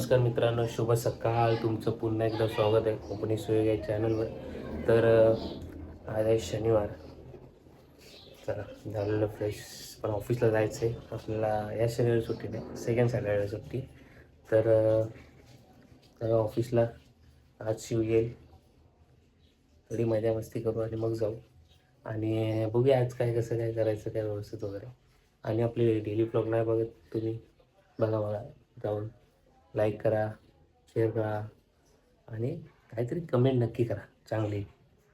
नमस्कार मित्रांनो, शुभ सकाळ. तुमचं पुन्हा एकदा स्वागत आहे कोकणी सुयोग या चॅनलवर. तर आज आहे शनिवार. चला झालेलं फ्रेश, पण ऑफिसला जायचं आहे आपल्याला. या शनिवारी सुट्टी नाही, सेकंड सॅटर्डे सुट्टी. तर ऑफिसला आज शिव येईल, थोडी मजा मस्ती करू आणि मग जाऊ. आणि बघूया आज काय कसं काय करायचं, काय व्यवस्थित वगैरे. आणि आपली डेली ब्लॉग नाही बघत तुम्ही, बघा जाऊन लाईक करा, शेअर करा आणि काहीतरी कमेंट नक्की करा चांगली.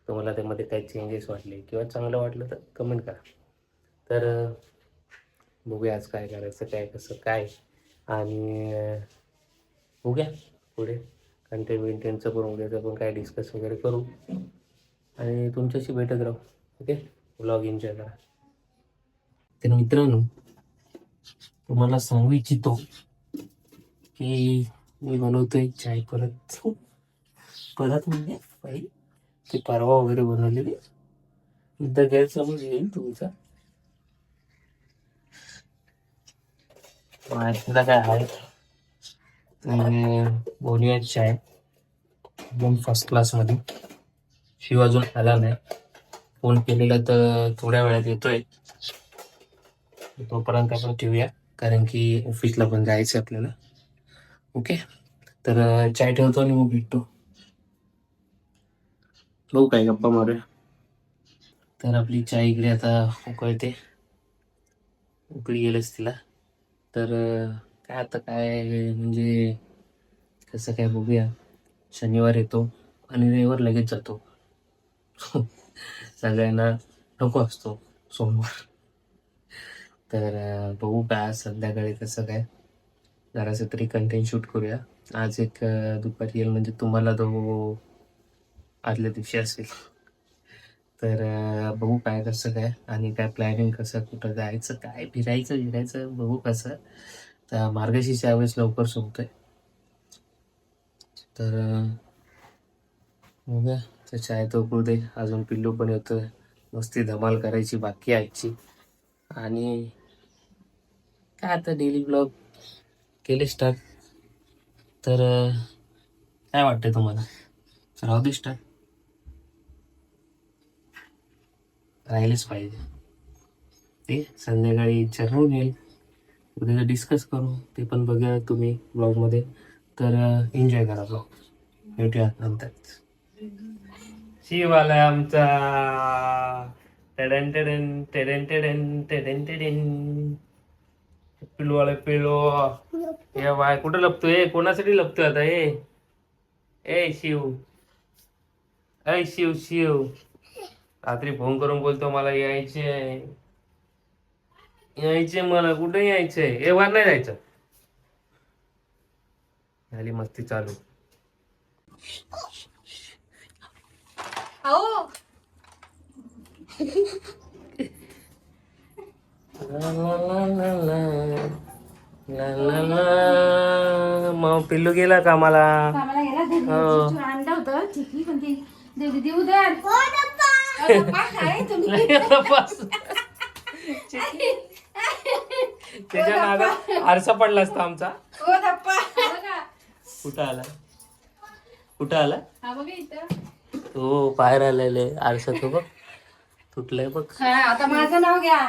तुम्हाला त्यामध्ये काही चेंजेस वाटले किंवा चांगलं वाटलं तर कमेंट करा. तर बघूया आज काय करायचं, काय कसं काय. आणि बघूया पुढे कंटेंटचं पण, उद्याचं पण काय डिस्कस वगैरे करू आणि तुमच्याशी भेटत राहू. ओके, व्लॉग एन्जॉय करा. तर मित्रांनो, तुम्हाला सांगू इच्छितो की मी बनवतोय चाय परत म्हणजे बाई ते परवा वगैरे बनवलेली. एकदा गैरसमज येईल तुमचा. माहितीला काय आहे, बोलूया चाय एकदम फर्स्ट क्लासमध्ये. शिव अजून आला नाही, फोन केलेला तर थोड्या वेळात येतोय. तोपर्यंत आपण ठेवूया, कारण की ऑफिसला पण जायचं आपल्याला. ओके, तर चाय ठेवतो आणि मग भेटतो. बघू काय गप्पा मारूया. तर आपली चाय इकडे आता उकळते, उकळी गेलंच तिला. तर काय आता काय म्हणजे कसं काय बघूया. शनिवार येतो आणि रविवार लगेच जातो. सगळ्यांना नको असतो सोमवार. तर बघू काय संध्याकाळी कसं काय जरासं तरी कंटेंट शूट करूया. आज एक दुपारी येईल, म्हणजे तुम्हाला तो आदल्या दिवशी असेल. तर बघू काय कसं काय आणि काय प्लॅनिंग, कसं कुठं जायचं, काय फिरायचं बघू कसं. तर मार्गशीर्ष यावेळेस लवकर संपतोय. तर बघूया. तर चाय तो उकळू दे, अजून पिल्लू पण येतोय. मस्ती धमाल करायची बाकी आजची. आणि काय आता डेली ब्लॉग केले स्टार्ट. तर काय वाटतंय तुम्हाला, राहू दे स्टार्ट? राहिलेच पाहिजे. ते संध्याकाळी इच्छा होऊन येईल, उद्या डिस्कस करू, ते पण बघा तुम्ही ब्लॉगमध्ये. तर एन्जॉय करा ब्लॉग, भेटूया नंतर. शिव आलाय आमचा. टेडन टेडन टेडन टेडन टेडन टेडन. पिल्लू आलाय, पिल्लू. हे बाय कुठं लपतोय, कोणासाठी लपतोय आता हे? ए शिव, ऐ शिव शिव, रात्री फोन करून बोलतो मला यायचे मला, कुठे यायचंय? ए वर नाही जायचं. झाली मस्ती चालू. मग पिल्लू गेला कामाला. आणलं होतं चिकली, पण ती देऊ दे. त्याच्या नादात आरसा पडला असता आमचा. कुठं आला, कुठं आला? हो, बाहेर आलेले आरसा तो बघ, तुटलंय बघ. आता माझं नाव घ्या,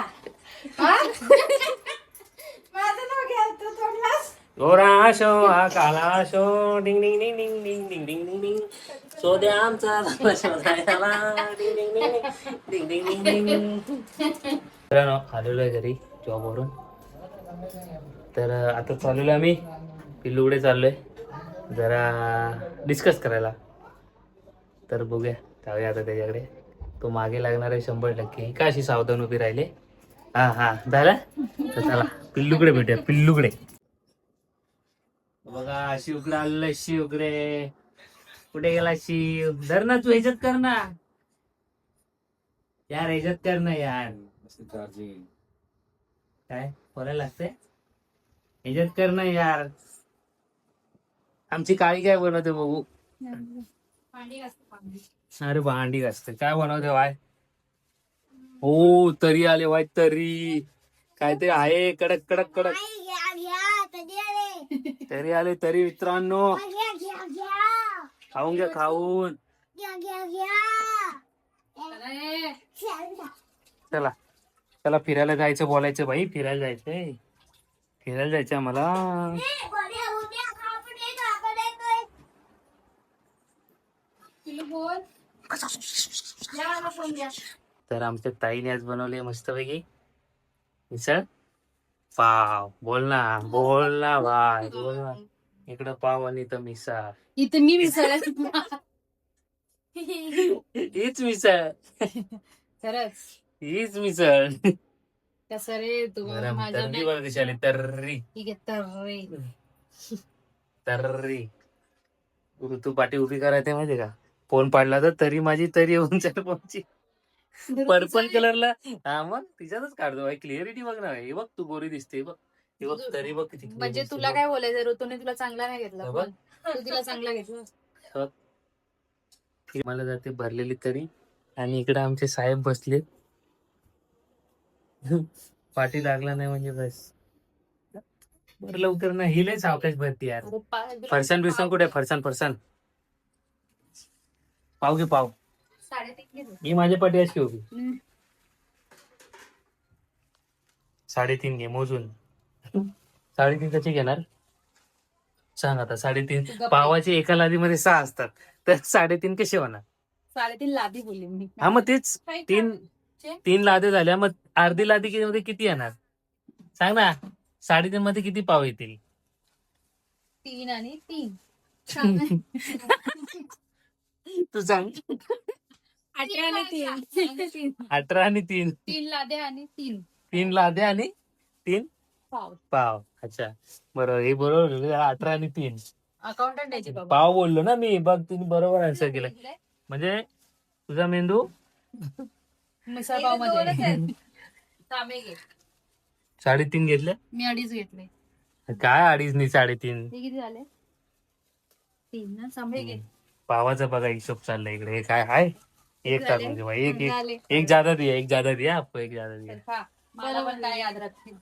माझं नाव घ्या. तू तोडलास. गोरा शो हा काला शो, डिंग डिंग डिंग डिंग डिंग डिंग डिंग डिंग डिंग. शोध्या आमचा शोधायला, डिंग डिंग डिंग डिंग डिंग डिंग डिंग. आलेलो आहे घरी जॉबवरून. तर आता चाललेलो आम्ही पिल्लूकडे, चाललोय जरा डिस्कस करायला. तर बघूया, जाऊया आता त्याच्याकडे. तो मागे लागणार आहे 100%. का अशी सावधान उभी राहिले? हा झालं. तर चला पिल्लूकडे भेटूया, पिल्लूकडे. बघा शिवकडे आलेलं, शिवकडे. कुठे गेला शिव? धर ना तू, ह्याच्यात कर ना यार, ह्याच्यात कर ना यार. काय बोलायला लागतंय? ह्याच्यात कर ना यार. आमची काळी काय बनवते बघू. अरे भांडी घासते, काय बनवते वाय? हो, तरी आले वाय, तरी काय ते आहे कडक कडक कडक. तरी आले तरी मित्रांनो, खाऊन घ्या खाऊन. चला चला फिरायला जायचं, बोलायचं बाई, फिरायला जायचंय, फिरायला जायचं आम्हाला. तर आमच्या ताईने आज बनवले मस्तपैकी मिसळ पाव. बोल ना भाई, बोल ना. इकडं पाव आणि इथं मिसळ. इथं मी मिसळ हीच मिसळ, खरंच हीच मिसळ. कसं रे तू गरम माझ्या तर्री बघ कशी आली, तर्री ठीक आहे तर रे तर्री. ऋतू पाठी उभी करायचे माहितीये का, फोन पाडला तर तरी माझी तरी येऊन जाईल फोनची. पर्पल कलरला, हा मग तिच्यातच काढतो भाई. क्लिअरिटी बघ ना, हे बघ तू गोरी दिसते बघ, हे बघ तरी बघ किती clear म्हणजे दिसते तुला बघ. काय बोलायचं, ऋतूने तुला चांगला नाही घेतला बघ. पण तू तिला चांगला घेतला. बघ. मला जाते भरलेली तरी, आणि इकडे आमचे साहेब बसले. पाठी लागला नाही म्हणजे बस. बरं लवकर ना, ही लय सावकाश भरती यार. फरसान बिरसान कुठे, फरसान फरसान पाव घे पाव. 3.5 घे. ही माझ्या पाठी अशी उभी. 3.5 घे मोजून. 3.5 कशी घेणार सांग आता. 3.5 पावाचे एका लादीमध्ये 6 असतात, तर 3.5 कसे होणार? 3.5 लादी बोलली मी. हा मग तेच, तीन लादे झाल्या, मग अर्धी लादी मध्ये किती येणार सांग ना. 3.5 मध्ये किती पाव येतील? 3 आणि 3 तू सांग. 18 आणि 3 18 आणि 3. 3 लादे आणि 3 3 लादे आणि 3 पाव. पाव. अच्छा बरोबर, हे बरोबर. 18 आणि 3 अकाउंटंट द्यायचे बाबा. पाव बोललो ना मी, बघ तुम्ही बरोबर आन्सर केलं. म्हणजे तुझा मेंदू मिसळ पाव मध्ये 3.5 घेतले. मी 2.5 घेतले. काय 2.5 नाही 3.5. हे किती झाले? 3 ना. सांभे घे. पावाचा बघा हिशोब चाललाय इकडे. हे काय हाय, एक झाले? टाकून दे भाई. एक झाले. एक एक ज्यादा दिया, एक ज्यादा दिया आपको, एक ज्यादा दिया. खा. मला पण काय याद राखतील.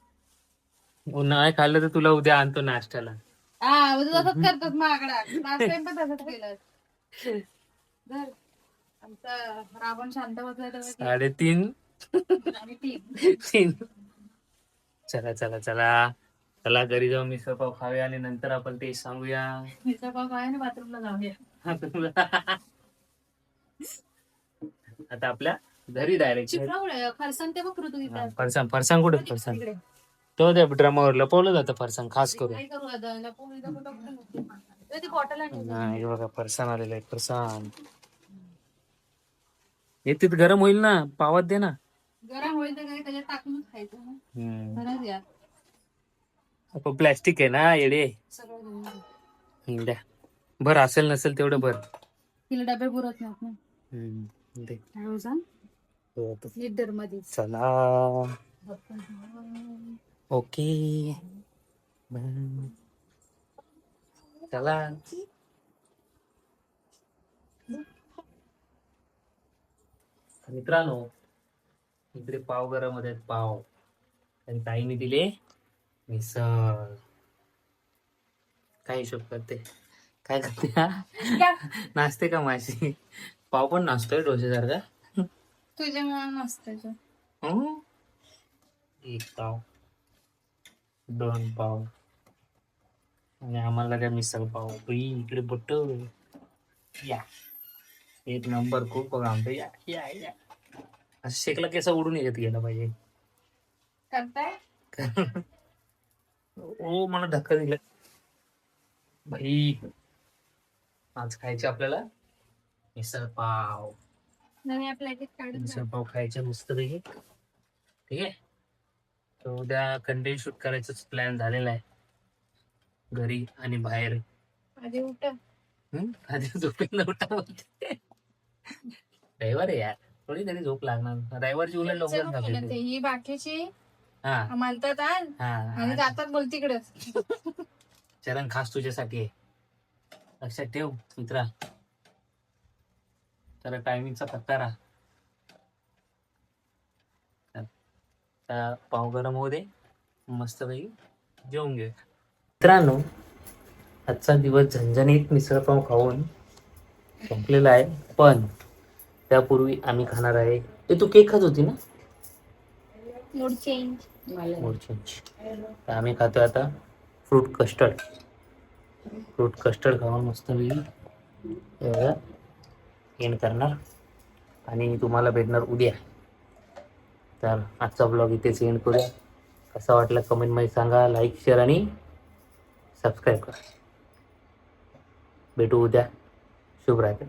नाही खाल्लं तर तुला उद्या आणतो नाश्त्याला. हा तसंच करतात माकडा. लास्ट टाइम पण तसंच केलं. धर. आमचा रावण शांत बसलाय तर 3.5 आणि 3. 3. चला चला चला चला, घरी जाऊन मिसळ पाव खाऊया आणि नंतर आपण ते सांगूया. मिसळ पाव खाय आणि बाथरूमला जाऊया. आता आपल्या घरी डायरेक्ट. चिपळा फरसाण ते बघ ऋतू तिथे. फरसाण, फरसाण कुठे फरसाण? तो त्या ड्रमावर लपवलं जातं फरसाण खास करून. काय करू आता लपवून ती बॉटल आणि हे बघा फरसाण आलेलं आहे, फरसाण. हे तिथं गरम होईल ना, पावात दे ना. गरम होईल तर काय त्याच्यात टाकूनच खायचं ना. खरंच यार. प्लॅस्टिक आहे ना येडे. सगळं द्या बर, असेल नसेल तेवढं बर. तिला डबे पुरत नाहीत ना. दे. हळू सांग. लीटर मध्ये. चला ओके चला. मित्रांनो इकडे पाव गरम होते, पाव. आणि ताईने दिले मिसळ. काय हिशोब करते, काय करते हा? नाचते का माशी? पाव पण नाचतोय डोसेसारखा. तुझ्या मनात नसतं. एक पाव, 2 पाव, आणि आम्हाला काय मिसळ पाव. इकडे बटर. या एक नंबर खूप बघा आमचं. या या या असं शेकला केसा उडून येत गेला पाहिजे. करताय ओ मला धक्का दिला भाई. आज खायचे आपल्याला मिसळ पाव. नव्या प्लेटीत काढून मिसळ पाव खायचे मस्त पैकी. ठीक आहे, तर उद्या कंटेंट शूट करायचं प्लॅन झालेला आहे, घरी आणि बाहेर. आधी उठ. आधी झोपेत उठा बोलते. रविवार आहे यार, थोडी तरी झोप लागणार. रविवारची उलट लवकर झाली. ही बाकीची हा म्हणतात आणि जातात बोल तिकडच. चरण खास तुझ्यासाठी आहे, लक्षात ठेव मित्रा. त्याला टायमिंगचा पत्ता राहा. पाव गरम होऊ दे, मस्त पैकी जेवून घे. मित्रांनो, आजचा दिवस झणझणीत मिसळपाव खाऊन संपलेला आहे, पण त्यापूर्वी आम्ही खाणार आहे. तू केक खात होती ना? Mood change. तर आम्ही खातोय आता फ्रूट कस्टर्ड. फ्रूट कस्टर्ड खाऊन मस्त एंड करणार आणि तुम्हाला भेटणार उद्या. तर आजचा ब्लॉग इथेच एंड करूया. कसा वाटला कमेंटमध्ये सांगा, लाईक शेअर आणि सबस्क्राईब करा. भेटू उद्या. शुभरात्री.